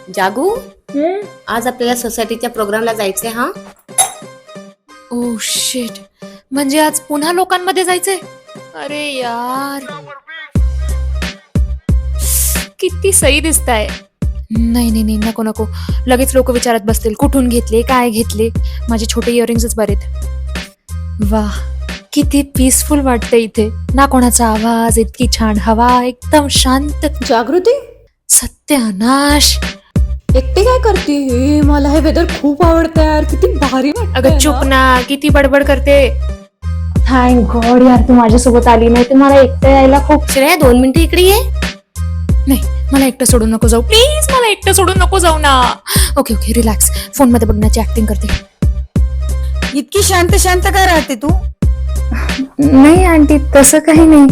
जागू, आज आपल्याला सोसायटीच्या प्रोग्रामला जायचंय. हा, ओ शिट, म्हणजे आज पुन्हा लोकांमध्ये जायचंय. अरे यार, किती सही दिसताय. नाही नाही नाही, नको नको. लगेच लोक विचारत बसतील कुठून घेतले, काय घेतले. माझे छोटे इयरिंग्सच बरेत. वाह, किती पीसफुल वाटतं इथे. ना कोणाचा आवाज, इतकी छान हवा, एकदम शांत. जागृती, सत्यानाश. एकटी काय करते? हे मला हे वेदर खूप आवडतं यार, किती भारी वाटतंय अगं ना. चुप ना, किती बडबड करते. थँक गॉड यार, तू माझ्यासोबत आली. नाही तर मला एकटं यायला खूप. श्रेया 2 मिनिटं इकडे ये. नाही, मला एकटं सोडून नको जाऊ प्लीज. मला एकटं सोडून नको जाऊ ना. Okay okay, relax. फोन मध्ये बघण्याची ऍक्टिंग करते. इतकी शांत शांत काय राहते तू? नाही आंटी, तसं काही नाही.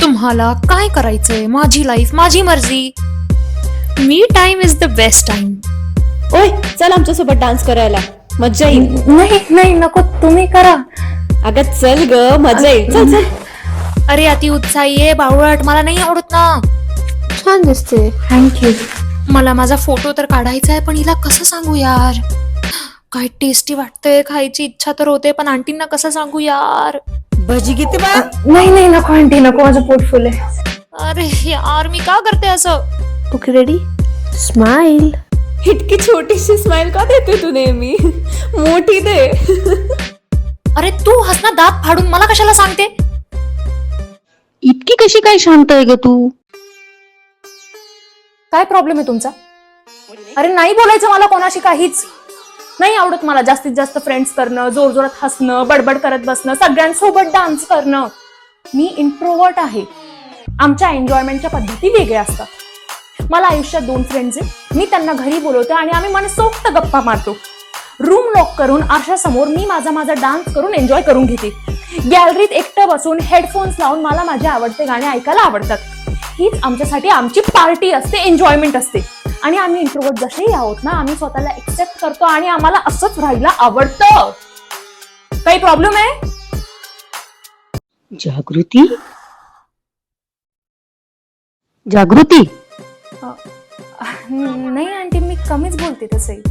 तुम्हाला काय करायचंय? माझी लाईफ, माझी मर्जी. Me time is the best time. ओय, चल आमच्यासोबत डान्स करायला, मज्जा येईल. नाही नाही, नको, तुम्ही करा. अगं चल ग, मजा येईल. चल चल. अरे अति उत्साही आहे बावळट, मला नाही आवडत ना. छान दिसते. थँक्यू. मला माझा फोटो तर काढायचा आहे, पण हिला कसं सांगू यार? काय टेस्टी वाटतंय, खायची इच्छा तर होते, पण आंटींना कसं सांगू यार? भजी किती बा? नाही नाही, नको आंटी, नको, माझं पोट फुल आहे. अरे यार, मी का करते असं? Okay, ready? स्माइल. इतकी छोटीशी स्माइल का देते तू नेहमी? मोठी दे. अरे तू हसना दात फाडून मला कशाला सांगते? इतकी कशी काय शांत आहे ग तू? काय प्रॉब्लेम आहे तुमचा? अरे नाही बोलायचं मला कोणाशी काहीच. नाही आवडत मला जास्तीत जास्त फ्रेंड्स करणं, जोर जोरात हसणं, बडबड करत बसणं, सगळ्यांसोबत डान्स करणं. मी इंट्रोवर्ट आहे. आमच्या एन्जॉयमेंटच्या पद्धती वेगळ्या असतात. मला आयुष्यात 2 फ्रेंड्स आहेत. मी त्यांना घरी बोलवते आणि आम्ही मनसोक्त गप्पा मारतो. रूम लॉक करून आरशासमोर मी माझा डान्स करून एन्जॉय करून घेते. गॅलरीत एकटं बसून हेडफोन्स लावून मला माझे आवडते गाणे ऐकायला आवडतात. हीच आमच्यासाठी आमची पार्टी असते, एन्जॉयमेंट असते. आणि आम्ही इंट्रोवर्ट जसेही आहोत ना, आम्ही स्वतःला एक्सेप्ट करतो आणि आम्हाला असंच राहायला आवडतं. काही प्रॉब्लेम आहे? जागृती, जागृती. नाही आंटी, मी कमीच बोलते तसंही.